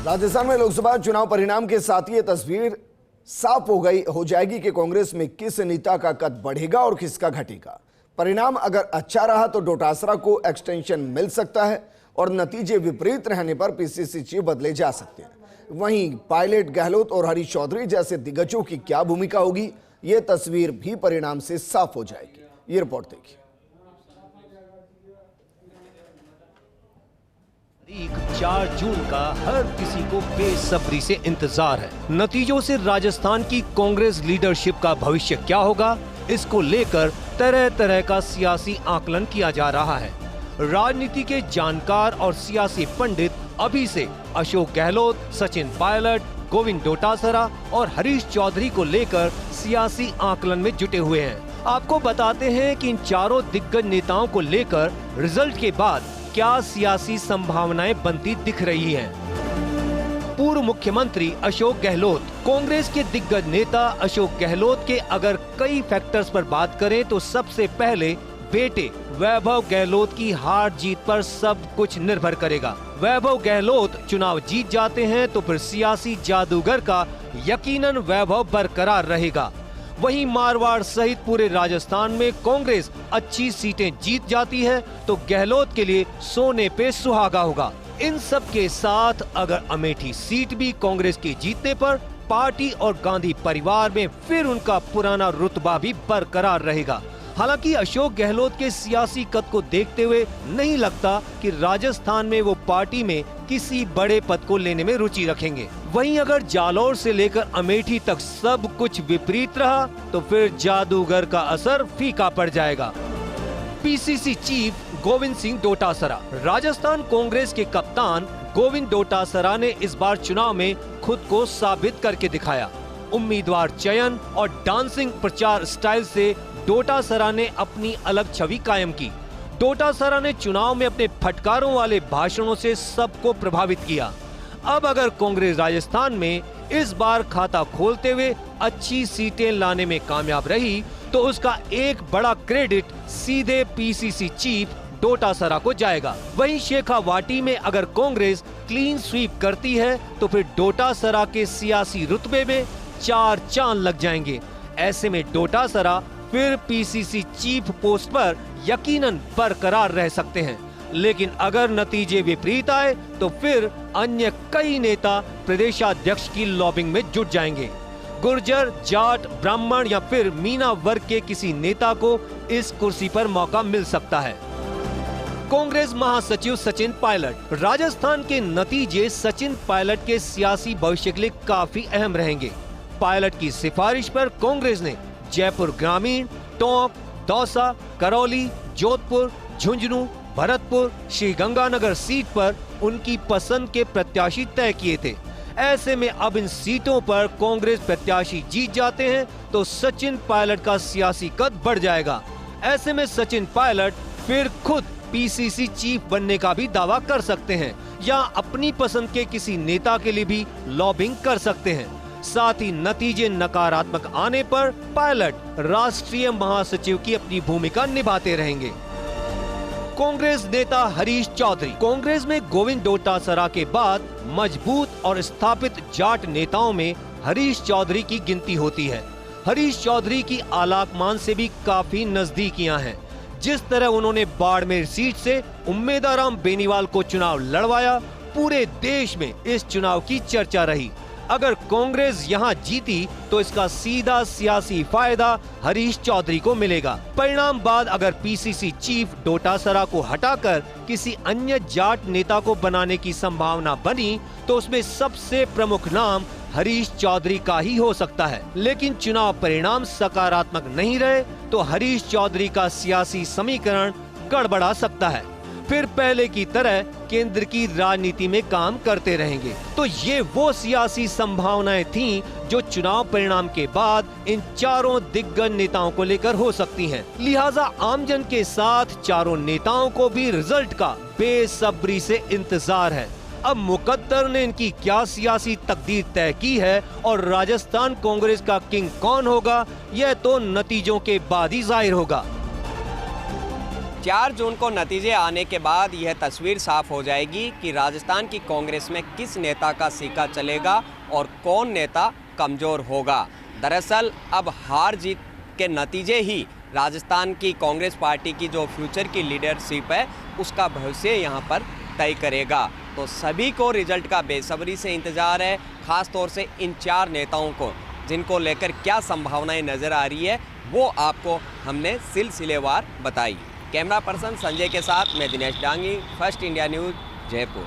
राजस्थान में लोकसभा चुनाव परिणाम के साथ ये तस्वीर साफ हो जाएगी कि कांग्रेस में किस नेता का कद बढ़ेगा और किसका घटेगा। परिणाम अगर अच्छा रहा तो डोटासरा को एक्सटेंशन मिल सकता है और नतीजे विपरीत रहने पर पीसीसी चीफ बदले जा सकते हैं। वहीं पायलट, गहलोत और हरीश चौधरी जैसे दिग्गजों की क्या भूमिका होगी, ये तस्वीर भी परिणाम से साफ हो जाएगी। ये रिपोर्ट देखिए। 4 जून का हर किसी को बेसब्री से इंतजार है। नतीजों से राजस्थान की कांग्रेस लीडरशिप का भविष्य क्या होगा, इसको लेकर तरह तरह का सियासी आकलन किया जा रहा है। राजनीति के जानकार और सियासी पंडित अभी से अशोक गहलोत, सचिन पायलट, गोविंद डोटासरा और हरीश चौधरी को लेकर सियासी आकलन में जुटे हुए हैं। आपको बताते हैं कि इन चारों दिग्गज नेताओं को लेकर रिजल्ट के बाद क्या सियासी संभावनाएं बनती दिख रही हैं। पूर्व मुख्यमंत्री अशोक गहलोत, कांग्रेस के दिग्गज नेता अशोक गहलोत के अगर कई फैक्टर्स पर बात करें तो सबसे पहले बेटे वैभव गहलोत की हार जीत पर सब कुछ निर्भर करेगा। वैभव गहलोत चुनाव जीत जाते हैं तो फिर सियासी जादूगर का यकीनन वैभव बरकरार रहेगा। वहीं मारवाड़ सहित पूरे राजस्थान में कांग्रेस अच्छी सीटें जीत जाती है तो गहलोत के लिए सोने पे सुहागा होगा। इन सब के साथ अगर अमेठी सीट भी कांग्रेस के जीतने पर पार्टी और गांधी परिवार में फिर उनका पुराना रुतबा भी बरकरार रहेगा। हालांकि अशोक गहलोत के सियासी कद को देखते हुए नहीं लगता कि राजस्थान में वो पार्टी में किसी बड़े पद को लेने में रुचि रखेंगे। वहीं अगर जालौर से लेकर अमेठी तक सब कुछ विपरीत रहा तो फिर जादूगर का असर फीका पड़ जाएगा। पीसीसी चीफ गोविंद सिंह डोटासरा, राजस्थान कांग्रेस के कप्तान गोविंद डोटासरा ने इस बार चुनाव में खुद को साबित करके दिखाया। उम्मीदवार चयन और डांसिंग प्रचार स्टाइल से डोटासरा ने अपनी अलग छवि कायम की। डोटासरा ने चुनाव में अपने फटकारों वाले भाषणों से सबको प्रभावित किया। अब अगर कांग्रेस राजस्थान में इस बार खाता खोलते हुए अच्छी सीटें लाने में कामयाब रही तो उसका एक बड़ा क्रेडिट सीधे पीसीसी चीफ डोटासरा को जाएगा। वहीं शेखावाटी में अगर कांग्रेस क्लीन स्वीप करती है तो फिर डोटासरा के सियासी रुतबे में 4 चांद लग जाएंगे। ऐसे में डोटासरा फिर पीसीसी चीफ पोस्ट पर यकीनन बरकरार रह सकते हैं। लेकिन अगर नतीजे विपरीत आए तो फिर अन्य कई नेता प्रदेशाध्यक्ष की लॉबिंग में जुट जाएंगे। गुर्जर, जाट, ब्राह्मण या फिर मीना वर्ग के किसी नेता को इस कुर्सी पर मौका मिल सकता है। कांग्रेस महासचिव सचिन पायलट, राजस्थान के नतीजे सचिन पायलट के सियासी भविष्य के लिए काफी अहम रहेंगे। पायलट की सिफारिश पर कांग्रेस ने जयपुर ग्रामीण, टोंक, दौसा, करौली, जोधपुर, झुंझुनू, भरतपुर, श्रीगंगानगर सीट पर उनकी पसंद के प्रत्याशी तय किए थे। ऐसे में अब इन सीटों पर कांग्रेस प्रत्याशी जीत जाते हैं तो सचिन पायलट का सियासी कद बढ़ जाएगा। ऐसे में सचिन पायलट फिर खुद पीसीसी चीफ बनने का भी दावा कर सकते हैं या अपनी पसंद के किसी नेता के लिए भी लॉबिंग कर सकते हैं। साथ ही नतीजे नकारात्मक आने पर पायलट राष्ट्रीय महासचिव की अपनी भूमिका निभाते रहेंगे। कांग्रेस नेता हरीश चौधरी, कांग्रेस में गोविंद डोटासरा के बाद मजबूत और स्थापित जाट नेताओं में हरीश चौधरी की गिनती होती है। हरीश चौधरी की आलाकमान से भी काफी नजदीकियां हैं। जिस तरह उन्होंने बाड़मेर सीट से उम्मेदाराम बेनीवाल को चुनाव लड़वाया, पूरे देश में इस चुनाव की चर्चा रही। अगर कांग्रेस यहां जीती तो इसका सीधा सियासी फायदा हरीश चौधरी को मिलेगा। परिणाम बाद अगर पीसीसी चीफ डोटासरा को हटाकर किसी अन्य जाट नेता को बनाने की संभावना बनी तो उसमें सबसे प्रमुख नाम हरीश चौधरी का ही हो सकता है। लेकिन चुनाव परिणाम सकारात्मक नहीं रहे तो हरीश चौधरी का सियासी समीकरण गड़बड़ा सकता है। फिर पहले की तरह केंद्र की राजनीति में काम करते रहेंगे। तो ये वो सियासी संभावनाएं थीं जो चुनाव परिणाम के बाद इन चारों दिग्गज नेताओं को लेकर हो सकती हैं। लिहाजा आमजन के साथ चारों नेताओं को भी रिजल्ट का बेसब्री से इंतजार है। अब मुकद्दर ने इनकी क्या सियासी तकदीर तय की है और राजस्थान कांग्रेस का किंग कौन होगा, यह तो नतीजों के बाद ही जाहिर होगा। 4 जून को नतीजे आने के बाद यह तस्वीर साफ हो जाएगी कि राजस्थान की कांग्रेस में किस नेता का सिक्का चलेगा और कौन नेता कमज़ोर होगा। दरअसल अब हार जीत के नतीजे ही राजस्थान की कांग्रेस पार्टी की जो फ्यूचर की लीडरशिप है उसका भविष्य यहाँ पर तय करेगा। तो सभी को रिजल्ट का बेसब्री से इंतज़ार है, ख़ास तौर से इन 4 नेताओं को, जिनको लेकर क्या संभावनाएं नज़र आ रही है वो आपको हमने सिलसिलेवार बताई। कैमरा पर्सन संजय के साथ मैं Dinesh Dangi, first India news, Jaipur.